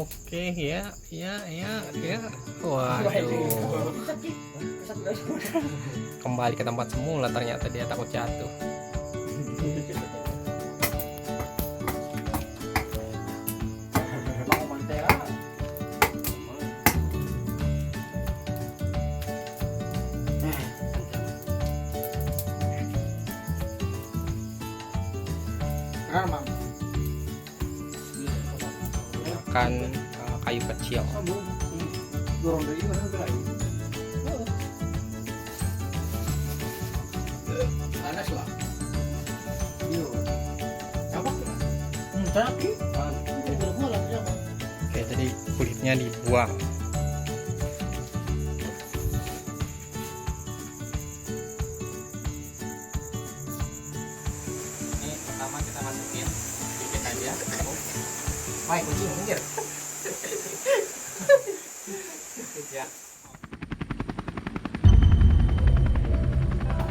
Oke ya, ya. Waduh. Kembali ke tempat semula, ternyata dia takut jatuh. Kan kayu kecil. Panas lah. Oke, jadi kulitnya dibuang. Ini pertama kita masukin sedikit aja. Baik, kucing minggir. Ya.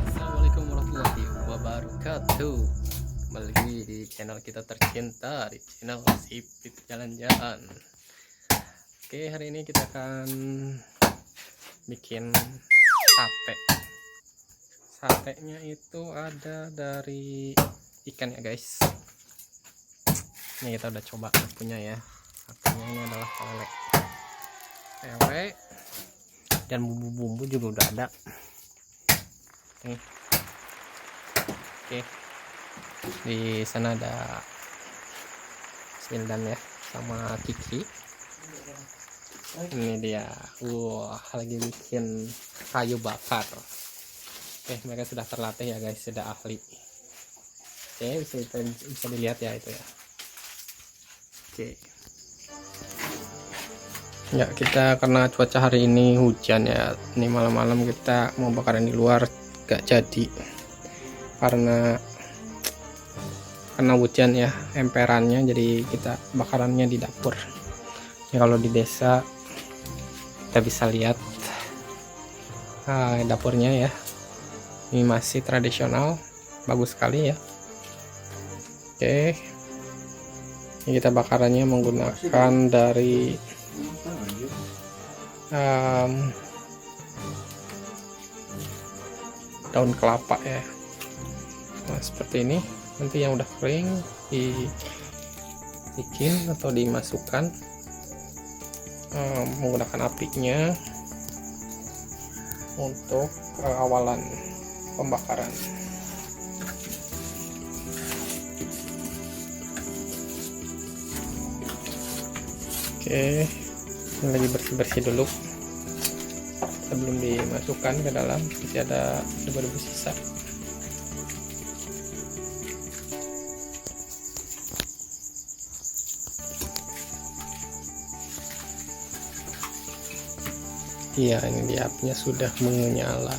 Assalamualaikum warahmatullahi wabarakatuh. Kembali lagi di channel kita tercinta, di channel Sipit Jalan-Jalan. Oke, hari ini kita akan bikin sate. Satenya itu ada dari ikan ya guys. Ini kita udah coba punya ya. Satenya ini adalah lele, dan bumbu-bumbu juga udah ada nih. Oke, di sana ada Smildan ya sama Kiki. Ini dia, lagi bikin kayu bakar. Oke, mereka sudah terlatih ya guys, sudah ahli. Oke, bisa dilihat ya itu ya. Oke ya, kita karena cuaca hari ini hujan ya, ini malam-malam kita mau bakaran di luar gak jadi karena hujan ya, emperannya, jadi kita bakarannya di dapur ya. Kalau di desa kita bisa lihat dapurnya ya, ini masih tradisional, bagus sekali ya. Oke, ini kita bakarannya menggunakan dari daun kelapa ya. Nah, seperti ini. Nanti yang udah kering dibikin atau dimasukkan menggunakan apinya untuk awalan pembakaran. Oke, ini lagi bersih-bersih dulu sebelum dimasukkan ke dalam, masih ada debu-debu sisa. Iya, ini dia, apinya sudah menyala.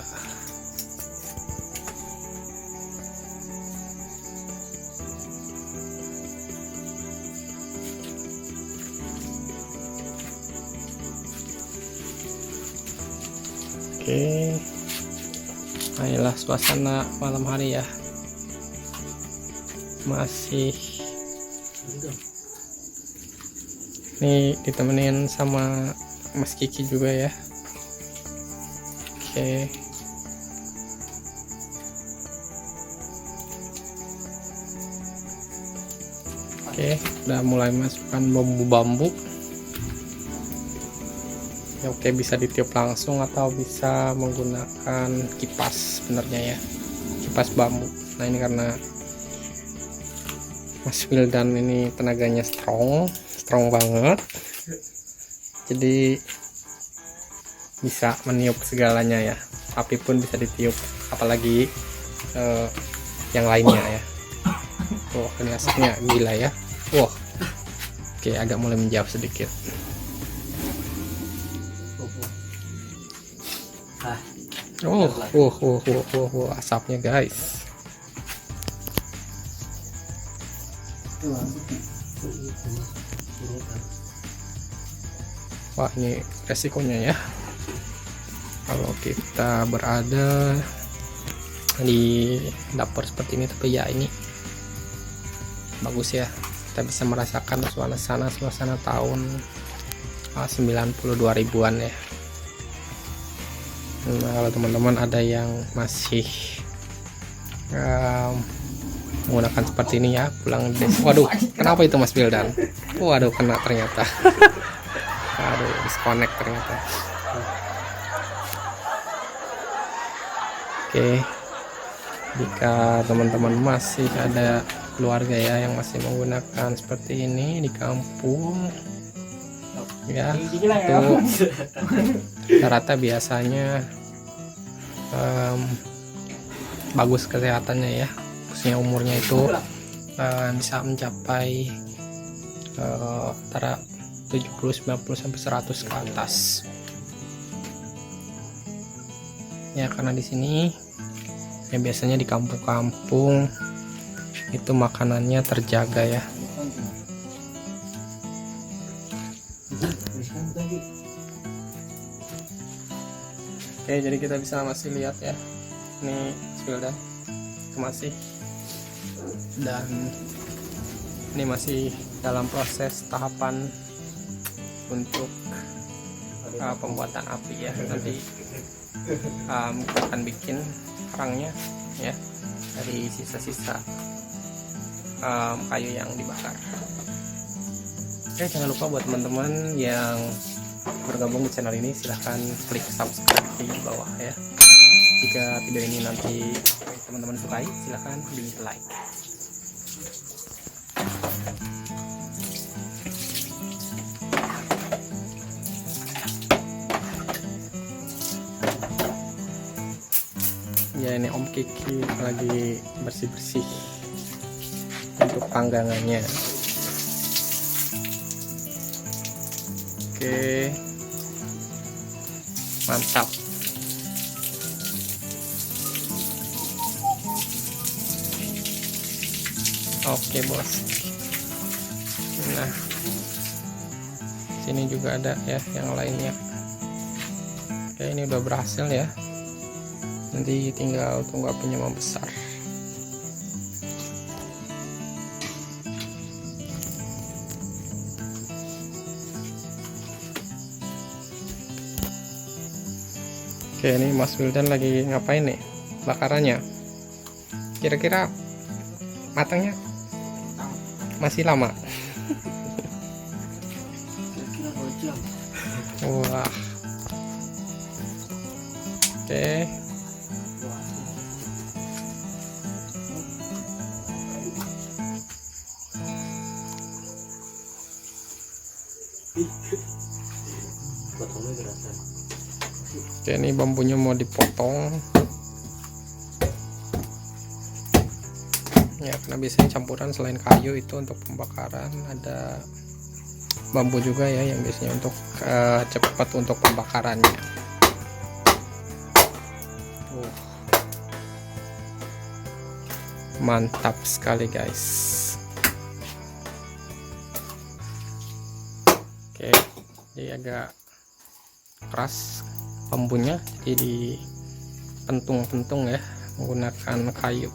Oke, nah inilah suasana malam hari ya, masih nih ditemenin sama Mas Kiki juga ya. Oke, udah mulai masukkan bambu-bambu ya. Oke, bisa ditiup langsung atau bisa menggunakan kipas sebenarnya ya, kipas bambu. Nah, ini karena Mas Wildan ini tenaganya strong banget, jadi bisa meniup segalanya ya. Api pun bisa ditiup, apalagi yang lainnya ya. Ini asapnya gila ya. Oke, agak mulai menjauh sedikit. Asapnya guys. Wah, ini resikonya ya kalau kita berada di dapur seperti ini. Tapi ya ini bagus ya, kita bisa merasakan suasana tahun 92 ribuan ya. Nah, kalau teman-teman ada yang masih menggunakan seperti ini ya, pulang des. Waduh, kenapa itu Mas Wildan? Waduh, kena ternyata. Aduh, disconnect ternyata. Oke, jika teman-teman masih ada keluarga ya yang masih menggunakan seperti ini di kampung ya, itu rata-rata biasanya bagus kesehatannya ya, khususnya umurnya itu bisa mencapai antara 70, 90 sampai 100 ke atas ya, karena di sini ya biasanya di kampung-kampung itu makanannya terjaga ya. Oke, jadi kita bisa masih lihat ya, ini Wildan masih, dan ini masih dalam proses tahapan untuk pembuatan api ya. Nanti kita akan bikin kerangnya ya dari sisa-sisa kayu yang dibakar. Oke, jangan lupa buat teman-teman yang bergabung di channel ini, silahkan klik subscribe di bawah ya. Jika video ini nanti teman-teman sukai, silahkan di like. Ya, ini Om Kiki lagi bersih-bersih untuk panggangannya. Oke, mantap. Oke bos. Nah, sini juga ada ya yang lainnya. Oke, ini udah berhasil ya. Nanti tinggal tunggu apinya membesar. Oke, ini Mas Wildan lagi ngapain nih bakarannya? Kira-kira matangnya masih lama? Wah. Oke. Oke, ini bambunya mau dipotong ya, karena biasanya campuran selain kayu itu untuk pembakaran ada bambu juga ya, yang biasanya untuk cepat untuk pembakarannya. Mantap sekali guys. Oke, jadi agak keras bambunya, jadi dipentung-pentung ya menggunakan kayu.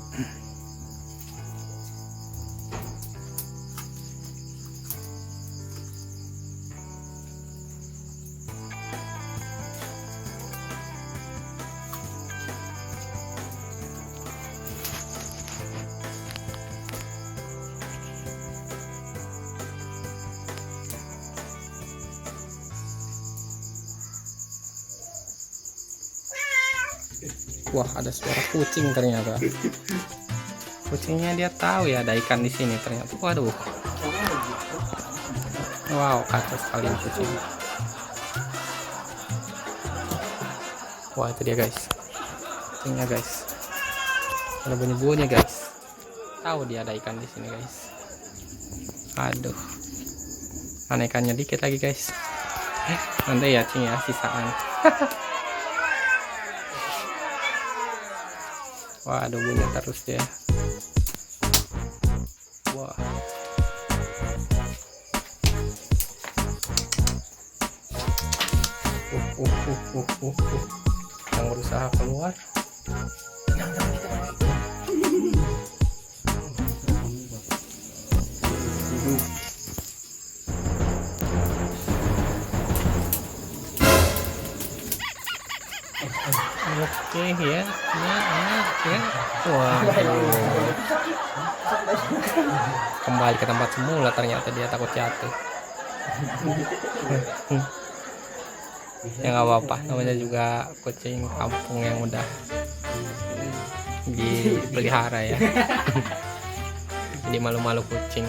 Wah, ada suara kucing ternyata. Kucingnya dia tahu ya ada ikan di sini ternyata. Waduh. Wow, kacau sekali kucing. Wah, itu dia guys. Kucingnya guys. Ada bunyi-bunyi guys. Tahu dia ada ikan di sini guys. Aduh. Mana ikannya dikit lagi guys. Nanti ya cing ya sisaan. Wah, ada bunyi terus ya. Wah. Yang berusaha keluar. Oke ya, ya. Wah, kembali ke tempat semula, ternyata dia takut jatuh. Ya nggak apa-apa, namanya juga kucing kampung yang udah dipelihara ya. Jadi malu-malu kucing.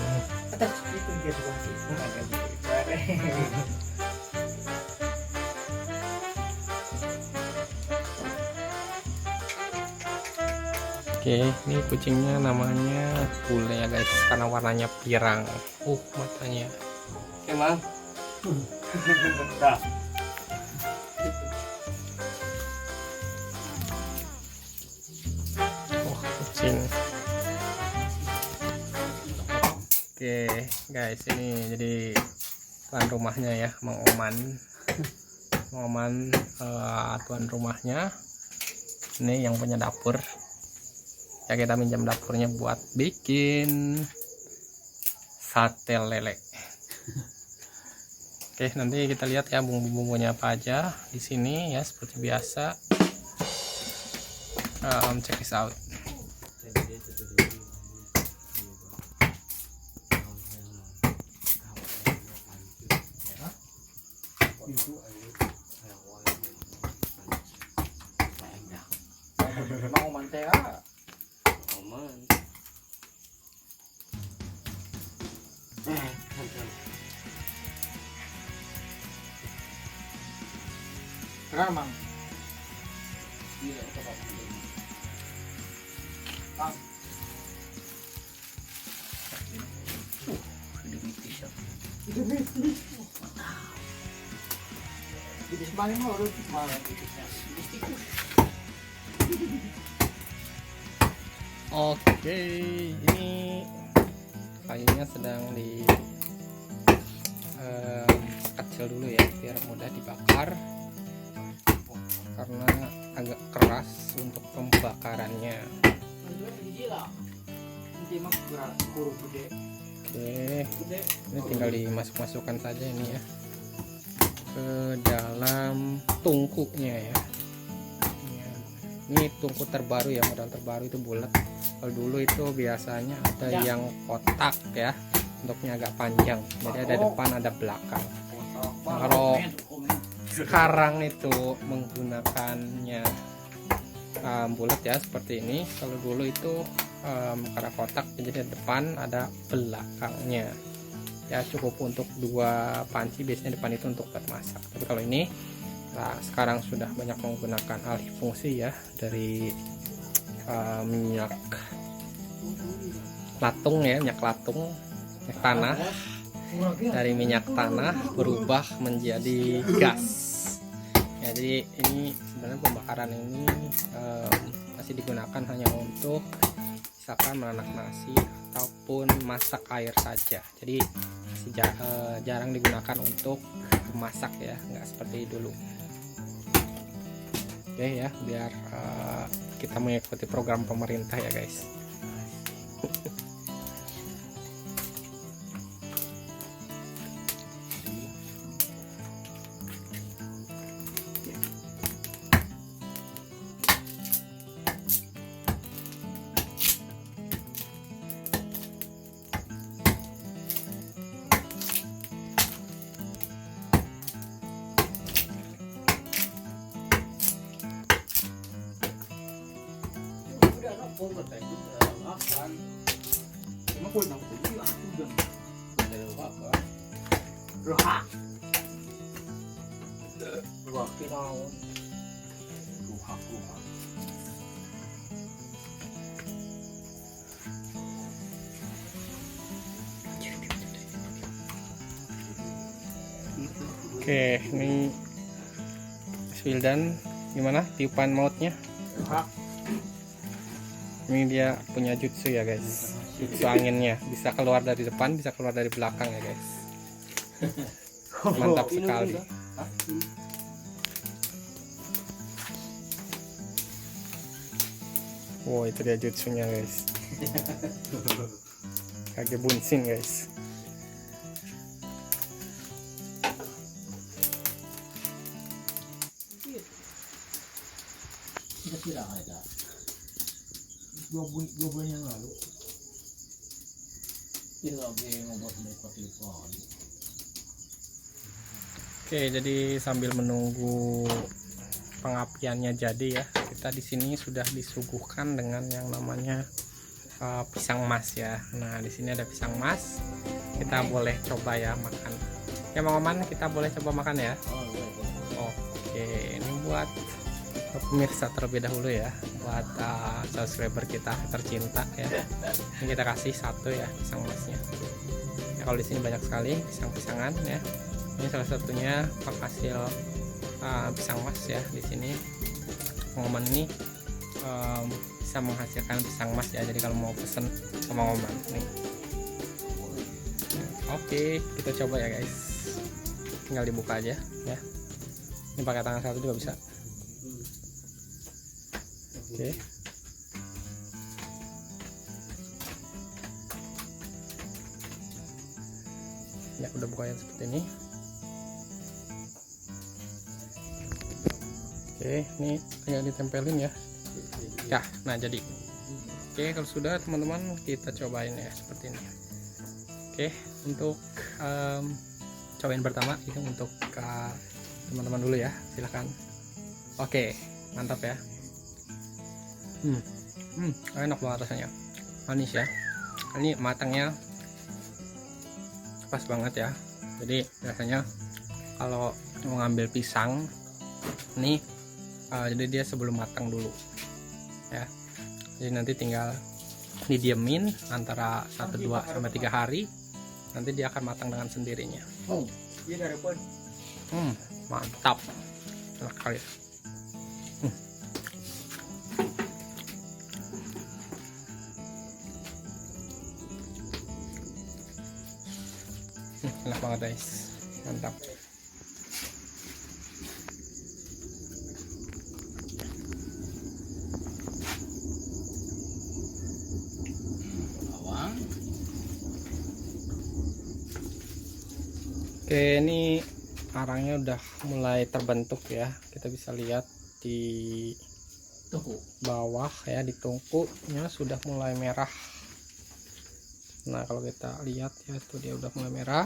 Oke, ini kucingnya namanya bule ya guys, karena warnanya pirang. Matanya. Oke, Mang. Kucing. Oke, guys, ini jadi tuan rumahnya ya, Mang Oman. Mang Oman tuan rumahnya. Ini yang punya dapur. Ya, kita minjam dapurnya buat bikin sate lele. Oke, nanti kita lihat ya bumbu-bumbunya apa aja di sini ya, seperti biasa. Check this out. Mau mantega. Sekarang Mang. Iya, itu Pak. Mang. Jadi semuanya mau harus malah titiknya. Oke, ini kayunya sedang di kecil dulu ya, biar mudah dibakar karena agak keras untuk pembakarannya. Oke, ini tinggal dimasuk-masukkan saja ini ya ke dalam tungkunya ya. Ini tungku terbaru ya, model terbaru itu bulat. Kalau dulu itu biasanya ada yang kotak ya, bentuknya agak panjang, jadi ada depan ada belakang. Nah, kalau sekarang itu menggunakannya bulat ya seperti ini. Kalau dulu itu karena kotak, jadi ada depan ada belakangnya ya, cukup untuk 2 panci. Biasanya depan itu untuk buat masak, tapi kalau ini sekarang sudah banyak menggunakan alih fungsi ya, dari minyak latung ya, minyak tanah. Dari minyak tanah berubah menjadi gas ya. Jadi ini sebenarnya pembakaran ini masih digunakan hanya untuk misalkan menanak nasi ataupun masak air saja. Jadi masih jarang digunakan untuk memasak ya, nggak seperti dulu. Oke ya, biar kita mengikuti program pemerintah ya guys. Oke, ini Wildan gimana tiupan mautnya? Ini dia punya jutsu ya guys, jutsu anginnya, bisa keluar dari depan, bisa keluar dari belakang ya guys. Mantap sekali. Wow, itu dia jutsunya guys. Kage bunsin guys. Kira-kira ada 2 bulan yang lalu. Lagi ngobrol lipat-lipat. Oke, jadi sambil menunggu pengapiannya jadi ya, kita di sini sudah disuguhkan dengan yang namanya pisang mas ya. Nah, di sini ada pisang mas. Kita boleh coba ya makan. Ya, Mang Oman, kita boleh coba makan ya. Oke, ini buat pemirsa terlebih dahulu ya, buat subscriber kita tercinta ya. Ini kita kasih 1 ya pisang masnya. Ya, kalau di sini banyak sekali pisang-pisangan ya. Ini salah satunya penghasil pisang mas ya. Di sini Mang Oman ini bisa menghasilkan pisang mas ya. Jadi kalau mau pesen sama Mang Oman nih. Oke, kita coba ya guys. Tinggal dibuka aja ya. Ini pakai tangan satu juga bisa. Oke. Ya, udah bukanya seperti ini. Oke, ini tinggal ditempelin ya. Ya, nah jadi. Oke, kalau sudah teman-teman kita cobain ya seperti ini. Oke, untuk cobain pertama itu untuk teman-teman dulu ya, silahkan. Oke, mantap ya. Enak banget rasanya, manis ya. Ini matangnya pas banget ya. Jadi biasanya kalau mau ngambil pisang nih, jadi dia sebelum matang dulu ya. Jadi nanti tinggal didiemin antara 1, 2 sampai 3 hari, nanti dia akan matang dengan sendirinya. Iya dari pun. Mantap, enak kali. Enak banget guys, mantap. Oke, ini arangnya udah mulai terbentuk ya. Kita bisa lihat di bawah ya, di tungkunya sudah mulai merah. Nah, kalau kita lihat ya, itu dia udah mulai merah.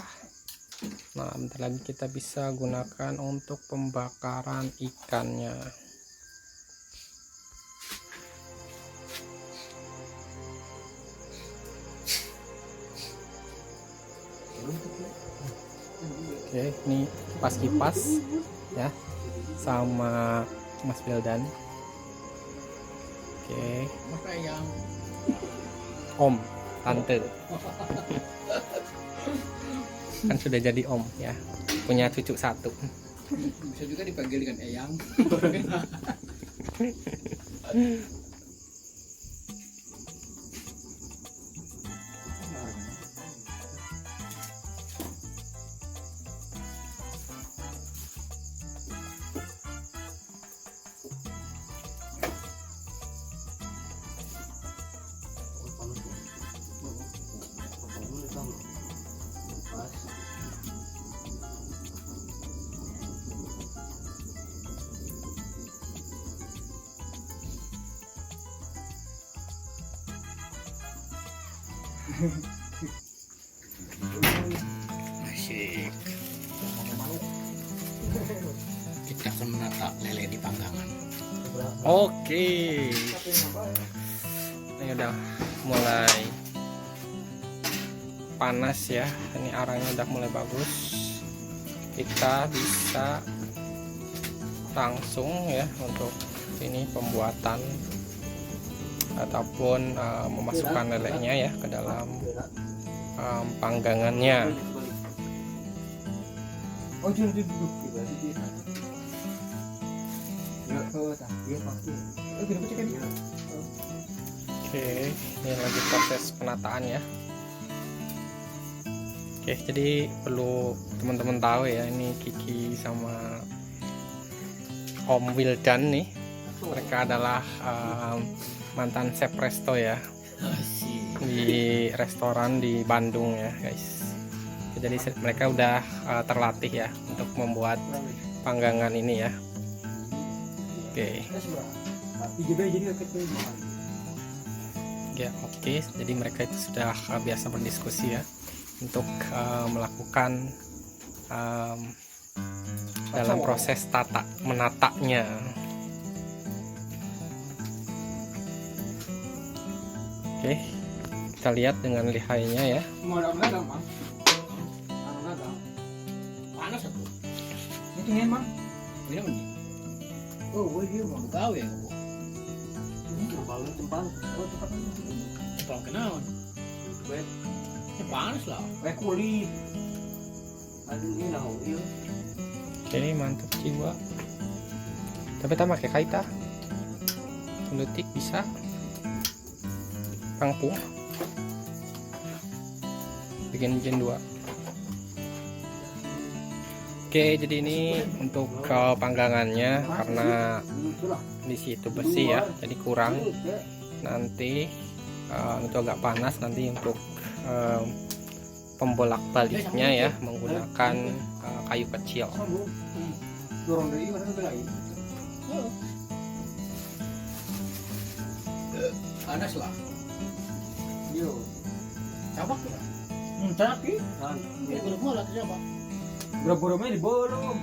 Nah, bentar lagi kita bisa gunakan untuk pembakaran ikannya. Oke, ini kipas-kipas ya sama Mas Bildan. Oke, Om, Tante. Kan sudah jadi Om ya, punya cucu 1. Bisa juga dipanggil dengan Eyang. Asik. Kita akan menata lele di panggangan. Oke, ini udah mulai panas ya. Ini arangnya udah mulai bagus. Kita bisa langsung ya untuk ini pembuatan ataupun memasukkan lelenya ya ke dalam panggangannya. Oh, dia duduk gitu. Oke, ini lagi proses penataan ya. Oke, jadi perlu teman-teman tahu ya, ini Kiki sama Om Wildan nih, mereka adalah mantan chef resto ya di restoran di Bandung ya guys. Jadi mereka udah terlatih ya untuk membuat panggangan ini ya. Oke. Tapi juga jadi ketemu. Ya, oke. Jadi mereka itu sudah biasa berdiskusi ya untuk melakukan dalam proses menatanya. Oke, kita lihat dengan lihainya ya. Mau ada Mang. Ada. Panas aku. Itu memang. Ini mending. Oh, dia mau. Gawe ya aku. Ini kalau tempat. Oh, tempat ini. Kalau kenaon. Ya panas lah. Kulit. Aduh, ini lah, iya. Oke, mantap jiwa. Tapi tak pakai kaita. Detik bisa. Pangpung. Bikin gen 2. Oke, jadi ini untuk panggangannya karena di situ besi ya, jadi kurang. Nanti itu agak panas nanti untuk pembolak baliknya ya menggunakan kayu kecil. Dorong dari mana lain? Panas lah. Yo. Cabak ya. Tapi. Ini bola siapa? Berapa main di bolong?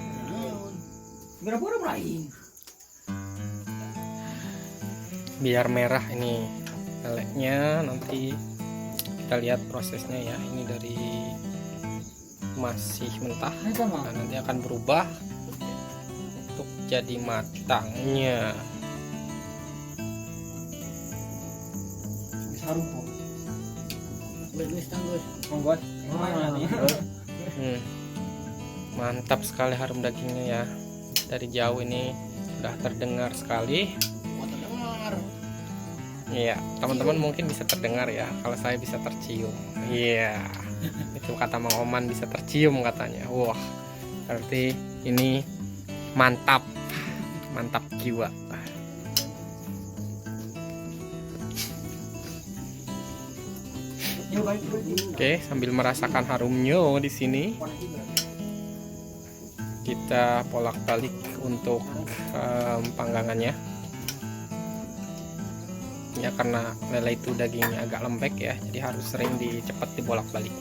Berapa lain? Biar merah ini leleknya, nanti kita lihat prosesnya ya. Ini dari masih mentah, nah, nanti akan berubah untuk jadi matangnya. Harum kok. Monggo. Mantap sekali harum dagingnya ya. Dari jauh ini sudah terdengar sekali. Iya, teman-teman mungkin bisa terdengar ya. Kalau saya bisa tercium. Iya. Itu kata Mang Oman bisa tercium katanya. Wah, berarti ini mantap. Mantap jiwa. Oke, sambil merasakan harumnya di sini, kita bolak-balik untuk panggangannya. Ya karena lele itu dagingnya agak lembek ya, jadi harus sering cepat dibolak-balik.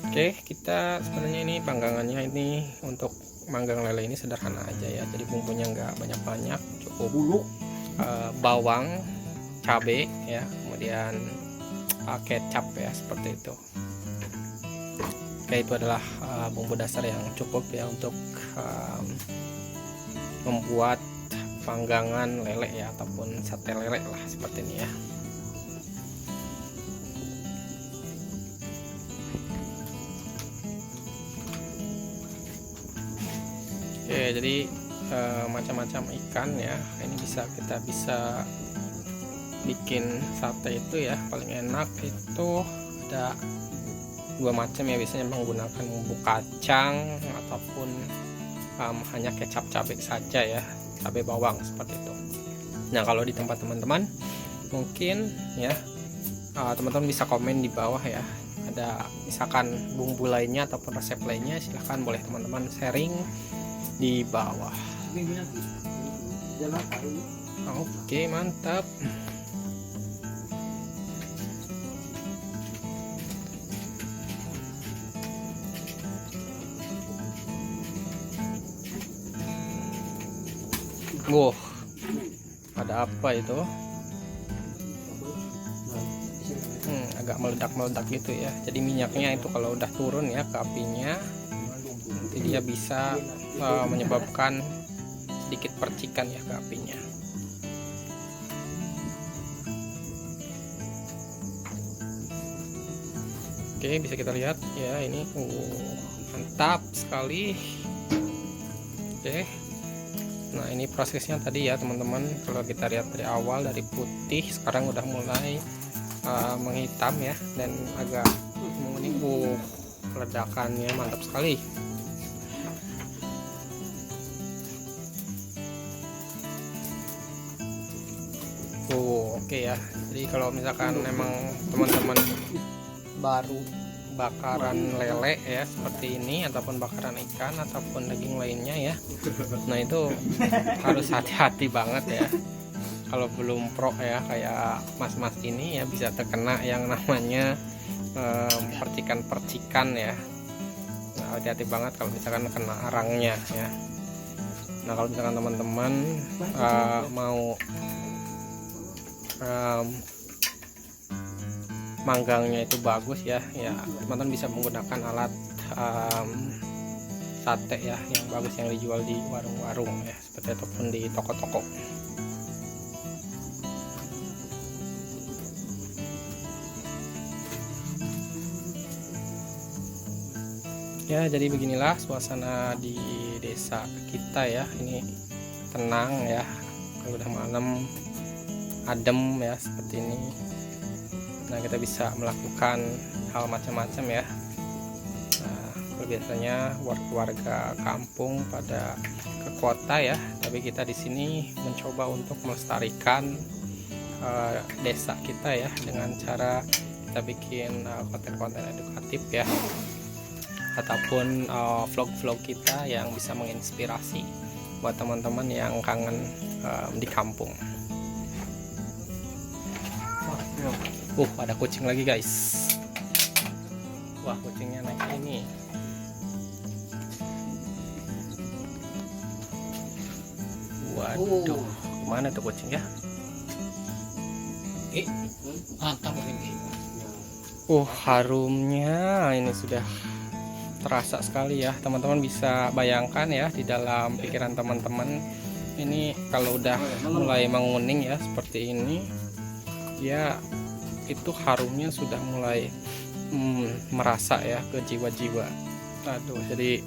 Oke, kita sebenarnya ini panggangannya ini untuk manggang lele ini sederhana aja ya, jadi bumbunya nggak banyak-banyak, cukup bawang, cabai ya, kemudian kecap ya, seperti itu. Oke, itu adalah bumbu dasar yang cukup ya untuk membuat panggangan lele ya, ataupun sate lele lah seperti ini ya. Oke, jadi macam-macam ikan ya, ini kita bisa bikin sate itu ya. Paling enak itu ada dua macam ya, biasanya menggunakan bumbu kacang ataupun hanya kecap cabai saja ya, cabai bawang seperti itu. Nah, kalau di tempat teman-teman mungkin ya teman-teman bisa komen di bawah ya, ada misalkan bumbu lainnya ataupun resep lainnya, silahkan boleh teman-teman sharing di bawah. Oke, mantap. Wow, ada apa itu? Agak meledak-meledak gitu ya. Jadi minyaknya itu kalau udah turun ya ke apinya, nanti dia bisa menyebabkan sedikit percikan ya ke apinya. Oke, bisa kita lihat ya, ini mantap sekali. Oke. Nah, ini prosesnya tadi ya teman-teman, kalau kita lihat dari awal dari putih sekarang udah mulai menghitam ya, dan agak menguning. Ledakannya mantap sekali. Oke ya, jadi kalau misalkan memang teman-teman baru bakaran lele ya seperti ini, ataupun bakaran ikan ataupun daging lainnya ya. Nah itu harus hati-hati banget ya. Kalau belum pro ya kayak mas-mas ini ya bisa terkena yang namanya percikan-percikan ya. Nah, hati-hati banget kalau misalkan kena arangnya ya. Nah kalau misalkan teman-teman mau manggangnya itu bagus ya, teman-teman bisa menggunakan alat sate ya yang bagus yang dijual di warung-warung ya seperti ataupun di toko-toko. Ya jadi beginilah suasana di desa kita ya, ini tenang ya, kalau udah malam adem ya seperti ini. Nah kita bisa melakukan hal macam-macam ya. Nah kalau biasanya warga kampung pada ke kota ya, tapi kita di sini mencoba untuk melestarikan desa kita ya dengan cara kita bikin konten-konten edukatif ya, ataupun vlog-vlog kita yang bisa menginspirasi buat teman-teman yang kangen di kampung. Ada kucing lagi guys. Wah kucingnya naik ini. Waduh, kemana tuh kucing ya? Mantap ini. Harumnya ini sudah terasa sekali ya. Teman-teman bisa bayangkan ya di dalam pikiran teman-teman ini kalau udah mulai menguning ya seperti ini ya, itu harumnya sudah mulai merasa ya ke jiwa-jiwa. Aduh, jadi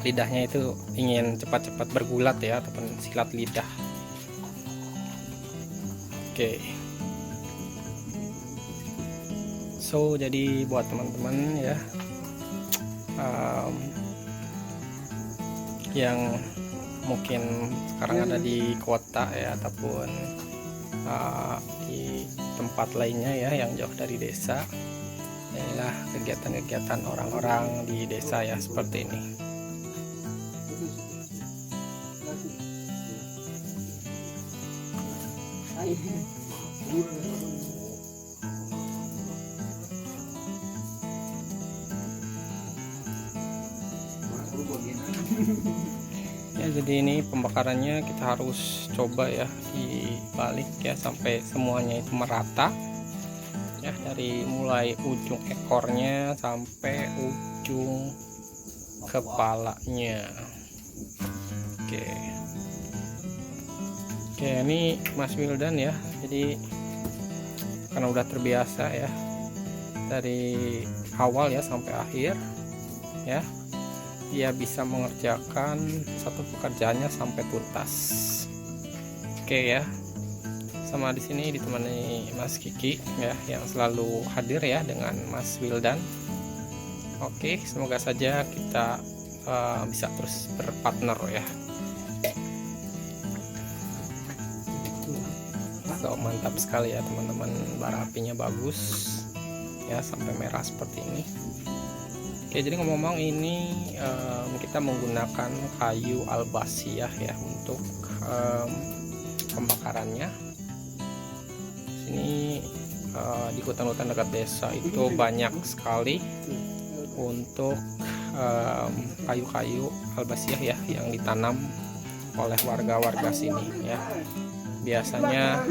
lidahnya itu ingin cepat-cepat bergulat ya, ataupun silat lidah. Oke. So jadi buat teman-teman ya yang mungkin sekarang ada di kota ya, ataupun di tempat lainnya ya yang jauh dari desa, inilah kegiatan-kegiatan orang-orang di desa ya seperti ini. Ya jadi ini pembakarannya kita harus coba ya dibalik ya sampai semuanya itu merata ya, dari mulai ujung ekornya sampai ujung kepalanya. Oke, ini Mas Wildan ya, jadi karena udah terbiasa ya dari awal ya sampai akhir ya, dia bisa mengerjakan satu pekerjaannya sampai tuntas. Oke ya, sama di sini ditemani Mas Kiki ya yang selalu hadir ya dengan Mas Wildan. Oke, semoga saja kita bisa terus berpartner ya. So mantap sekali ya teman-teman, bara apinya bagus ya sampai merah seperti ini. Oke, jadi ngomong-ngomong ini kita menggunakan kayu albasiah ya untuk pembakarannya. Sini di hutan-hutan dekat desa itu banyak sekali untuk kayu-kayu albasiah ya yang ditanam oleh warga-warga sini ya. Biasanya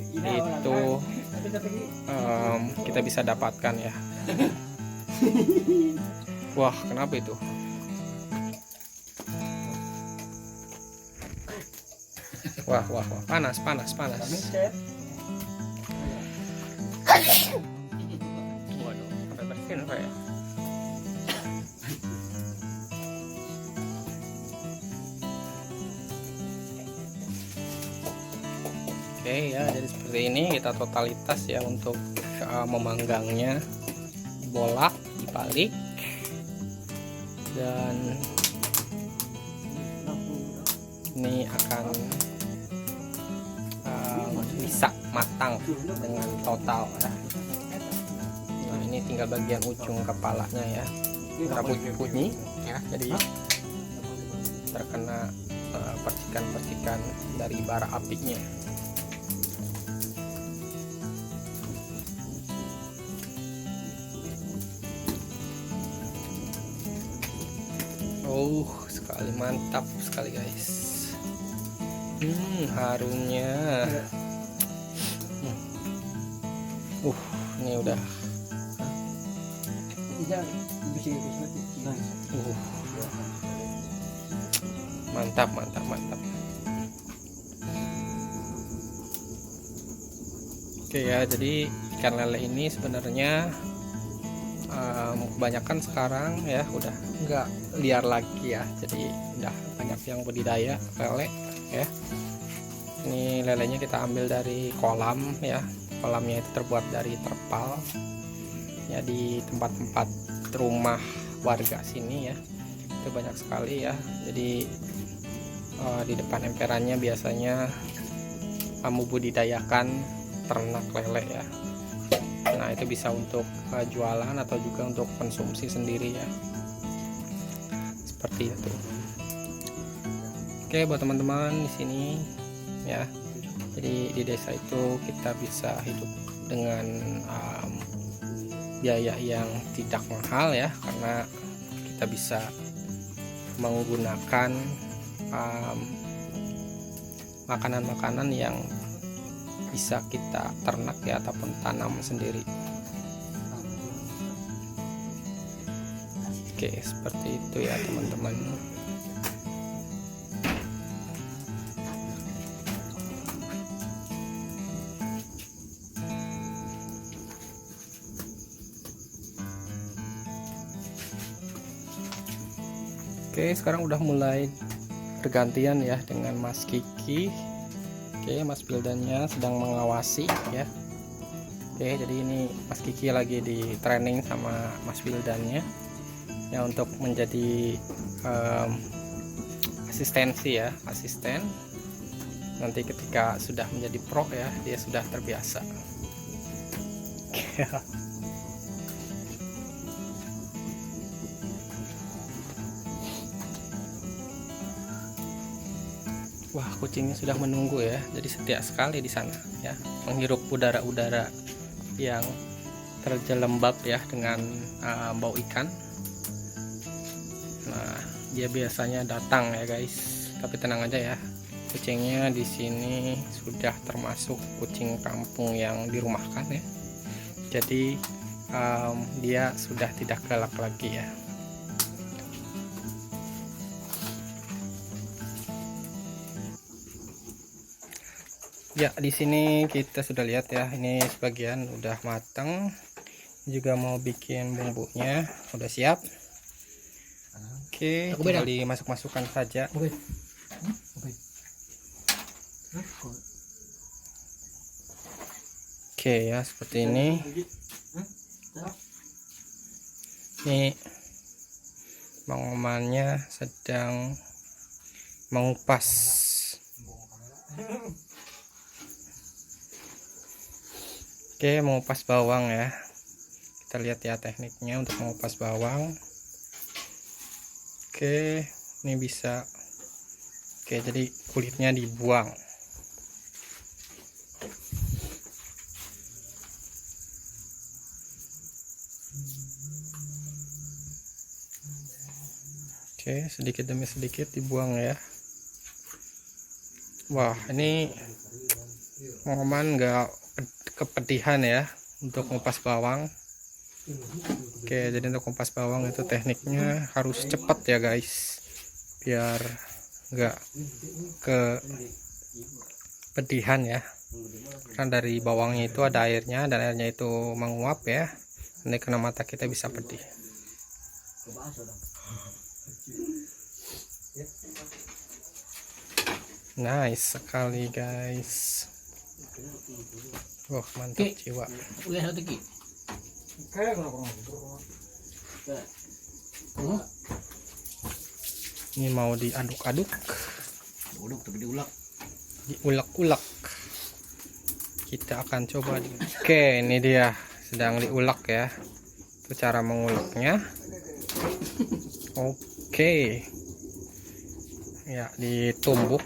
itu kita bisa dapatkan ya. Wah, kenapa itu? Wah, panas. Waduh, sampai bersin saya. Oke ya, jadi seperti ini kita totalitas ya untuk memanggangnya. Bolak dibalik dan ini akan bisa matang dengan total ya. Nah ini ini tinggal bagian ujung kepalanya ya, bunyi ya, jadi terkena percikan-percikan dari bara apinya. Sekali mantap sekali guys. Harumnya. Ini udah. Mantap. Oke ya, jadi ikan lele ini sebenarnya kebanyakan sekarang ya udah nggak liar lagi ya, jadi udah banyak yang budidaya lele ya. Ini lelenya kita ambil dari kolam ya, kolamnya itu terbuat dari terpal ya, di tempat-tempat rumah warga sini ya itu banyak sekali ya. Jadi di depan emperannya biasanya kamu budidayakan ternak lele ya. Nah itu bisa untuk jualan atau juga untuk konsumsi sendiri ya, seperti itu. Oke, buat teman-teman di sini ya, jadi di desa itu kita bisa hidup dengan biaya yang tidak mahal ya, karena kita bisa menggunakan makanan-makanan yang bisa kita ternak ya ataupun tanam sendiri. Oke, seperti itu ya teman-teman. Oke, sekarang udah mulai bergantian ya dengan Mas Kiki. Oke, Mas Wildannya sedang mengawasi ya. Oke, jadi ini Mas Kiki lagi di training sama Mas Wildannya ya untuk menjadi asistensi ya, asisten. Nanti ketika sudah menjadi pro ya, dia sudah terbiasa. Wah, kucingnya sudah menunggu ya. Jadi setia sekali di sana ya, menghirup udara-udara yang terjelembab ya dengan bau ikan. Nah, dia biasanya datang ya guys. Tapi tenang aja ya, kucingnya di sini sudah termasuk kucing kampung yang dirumahkan ya. Jadi dia sudah tidak galak lagi ya. Ya, di sini kita sudah lihat ya, ini sebagian udah matang, juga mau bikin bumbunya udah siap. Oke, tinggal dimasuk-masukkan saja. Oke ya, seperti ini. Ini Mang Omannya sedang mengupas. Oke, mengupas bawang ya. Kita lihat ya tekniknya untuk mengupas bawang. Oke, ini bisa. Oke, jadi kulitnya dibuang. Oke, sedikit demi sedikit dibuang ya. Wah, ini Oman nggak kepedihan ya untuk ngupas bawang. Oke, jadi untuk ngupas bawang itu tekniknya harus cepat ya guys, biar nggak kepedihan ya, karena dari bawangnya itu ada airnya dan airnya itu menguap ya, nanti kena mata kita bisa pedih. Nice sekali guys. Wah, mantap jiwa. Ini mau diaduk-aduk, diulek-ulek. Kita akan coba. Oke, ini dia sedang diulek ya. Itu cara menguleknya. Oke. Ya, ditumbuk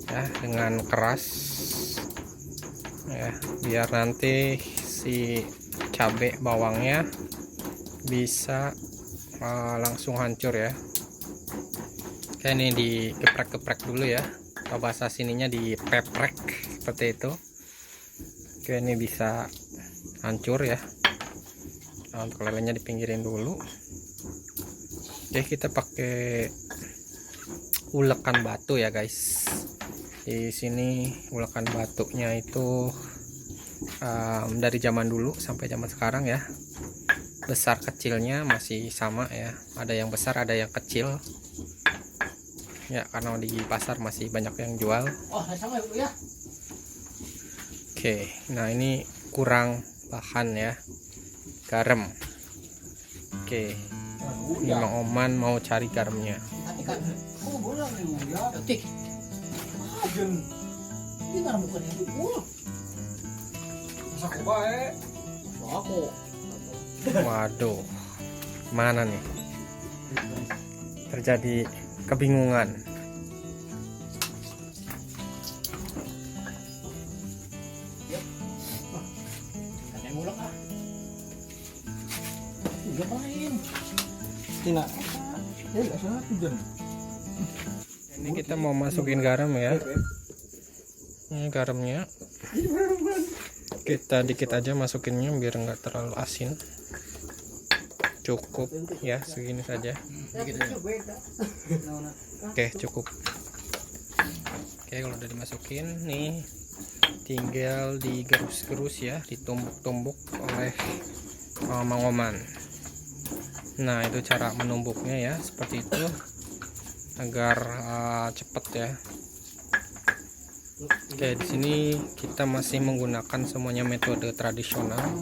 ya dengan keras. Ya, biar nanti si cabai bawangnya bisa langsung hancur ya. Oke, ini digeprek-geprek dulu ya. Atau bahasa sininya dipeprek seperti itu. Oke, ini bisa hancur ya. Nah, untuk lelenya dipinggirin dulu. Oke, kita pakai ulekan batu ya guys. Di sini ulekan batunya itu dari zaman dulu sampai zaman sekarang ya. Besar kecilnya masih sama ya. Ada yang besar, ada yang kecil. Ya, karena di pasar masih banyak yang jual. Oh, sama ya. Oke, nah ini kurang bahan ya. Garam. Oke. Ini Mang Oman mau cari garamnya. Kan. Oh, boleh ya. Detik. Ajen. Ini garam bukan itu. Masak bae. Aku. Waduh, mana nih? Terjadi kebingungan. Ada yang ngulek ah. Udah main. Tidak. Enggak salah tujuan. Ini kita mau masukin garam ya. Ini garamnya. Kita dikit aja masukinnya biar nggak terlalu asin. Cukup ya, segini saja. Oke, cukup. Oke, kalau udah dimasukin nih tinggal digerus-gerus ya, ditumbuk-tumbuk oleh Mang Oman. Nah, itu cara menumbuknya ya, seperti itu agar cepet ya. Oke, di sini kita masih menggunakan semuanya metode tradisional.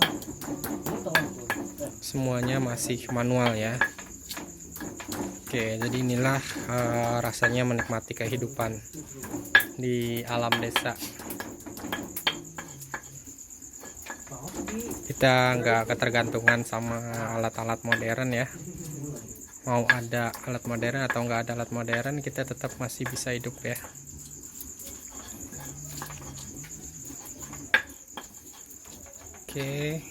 Semuanya masih manual ya. Oke, jadi inilah rasanya menikmati kehidupan di alam desa. Kita nggak ketergantungan sama alat-alat modern ya. Mau ada alat modern atau nggak ada alat modern, kita tetap masih bisa hidup ya. Oke.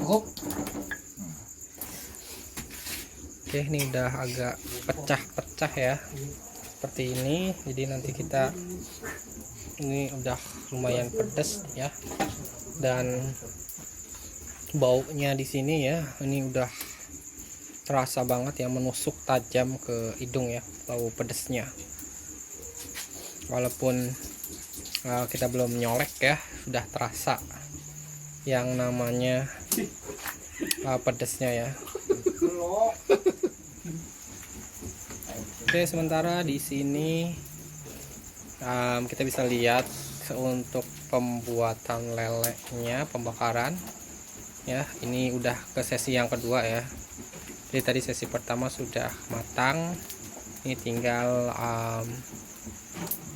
Oke, ini udah agak pecah-pecah ya. Seperti ini. Jadi nanti kita ini udah lumayan pedas ya. Dan baunya di sini ya, ini udah terasa banget ya, menusuk tajam ke hidung ya, bau pedesnya. Walaupun kita belum nyolek ya, sudah terasa yang namanya pedesnya ya. Oke, sementara di sini kita bisa lihat untuk pembuatan lelenya, pembakaran ya. Ini udah ke sesi yang kedua ya. Jadi tadi sesi pertama sudah matang, ini tinggal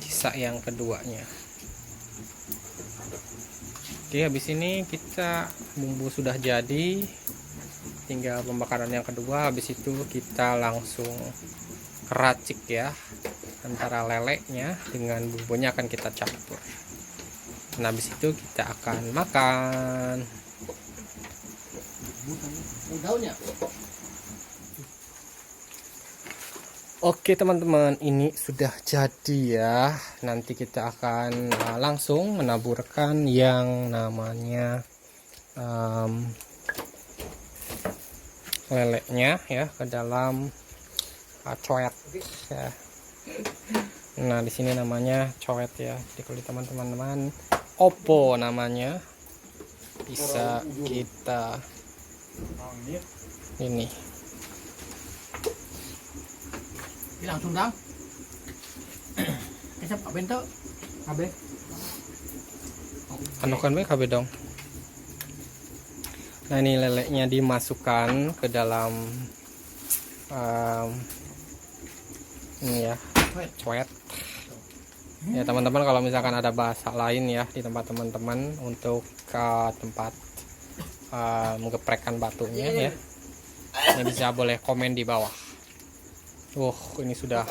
sisa yang keduanya. Oke, habis ini kita bumbu sudah jadi, tinggal pembakaran yang kedua. Habis itu kita langsung keracik ya, antara lelenya dengan bumbunya akan kita campur. Nah, habis itu kita akan makan. Daunnya. Oke teman-teman, ini sudah jadi ya. Nanti kita akan langsung menaburkan yang namanya leleknya ya ke dalam coet ya. Nah, di sini namanya coet ya. Jadi kalau teman-teman opo namanya, bisa kita ini. Langsung dang. Kecap apa itu? Abe. Anokan baik KB dong. Nah, ini leleknya dimasukkan ke dalam ini ya, coet. Ya teman-teman, kalau misalkan ada bahasa lain ya di tempat teman-teman untuk ke tempat menggeprekkan batunya ya. Ini bisa boleh komen di bawah. Ini sudah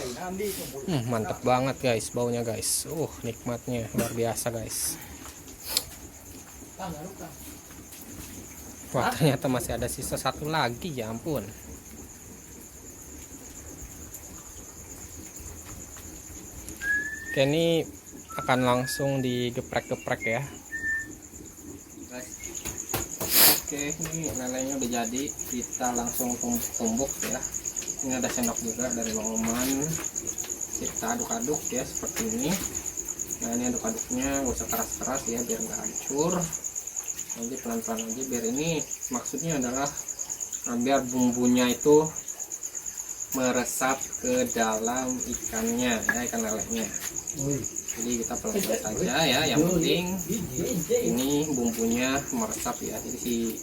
mantap banget guys baunya guys. Nikmatnya luar biasa guys. Wah, ternyata masih ada sisa satu lagi, ya ampun. Oke, ini akan langsung digeprek-geprek ya. Oke, ini lelenya udah jadi, kita langsung tumbuk ya. Ini ada sendok juga dari Bang Oman. Kita aduk-aduk ya seperti ini. Nah, ini aduk-aduknya gak usah keras-keras ya biar nggak hancur. Nanti pelan-pelan aja biar ini maksudnya adalah biar bumbunya itu meresap ke dalam ikannya ya, ikan lelenya. Jadi kita pelan-pelan saja ya, yang penting ini bumbunya meresap ya. Jadi si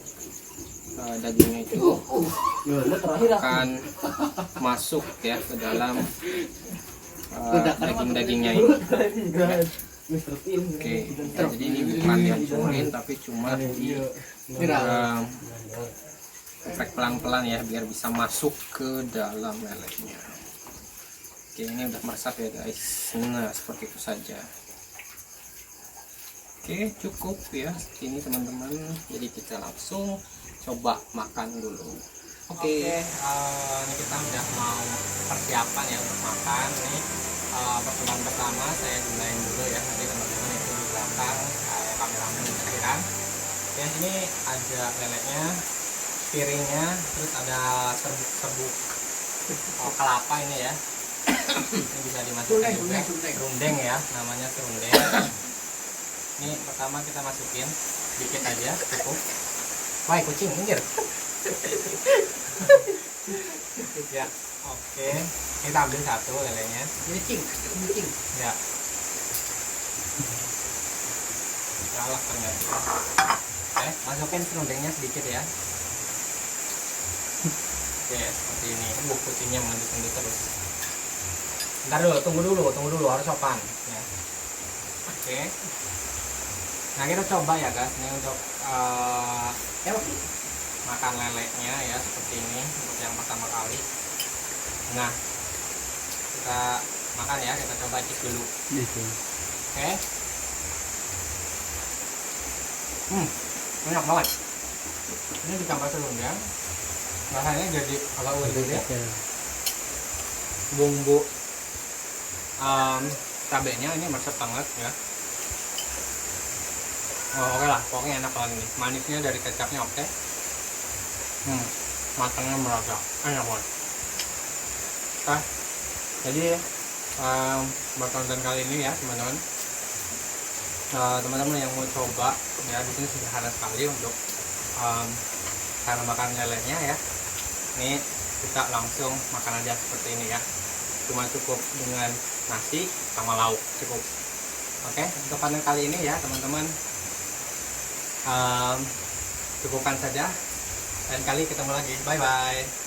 dagingnya itu akan masuk ya ke dalam daging-dagingnya ini. Oke, jadi ini bukan dihancurin tapi cuma geprek pelan-pelan ya biar bisa masuk ke dalam lelenya. Oke, ini udah meresap ya guys. Nah, seperti itu saja. Oke, cukup ya ini teman-teman. Jadi kita langsung coba makan dulu. Oke, ini kita udah mau persiapan ya untuk makan nih. Pertemuan pertama saya dulain dulu ya, nanti teman-teman itu di belakang kameramen di akhiran. Ya, ini ada lelenya, piringnya, terus ada serbuk kelapa ini ya. Ini bisa dimasukkan juga serundeng ya, namanya serundeng. Ini pertama kita masukin dikit aja, cukup. Wah, kucing minggir. Ya, oke. Kita ambil satu lelenya. Kucing. Ya. Galak ternyata. Oke, masukin serundengnya sedikit ya. Oke, seperti ini. Kucingnya mengendus-endus terus. Bentar dulu, tunggu dulu, harus sopan ya. Oke. Nah, kita coba ya guys, ini untuk makan lelenya ya seperti ini untuk yang pertama kali. Nah, kita makan ya, kita coba cek dulu. Oke. Enak banget. Ini dicampur serundeng, rasanya jadi agak unik ya. Bumbu cabenya ini meresap banget ya. Oke lah, pokoknya enak banget nih. Manisnya dari kecapnya oke. Matangnya merata, enak banget. Jadi buat konten kali ini ya teman-teman. Teman-teman yang mau coba ya, di sini sederhana sekali untuk cara makan lelenya ya. Ini kita langsung makan aja seperti ini ya. Cuma cukup dengan nasi sama lauk cukup. Oke, untuk konten kali ini ya teman-teman. Cukupkan saja, lain kali ketemu lagi, bye bye.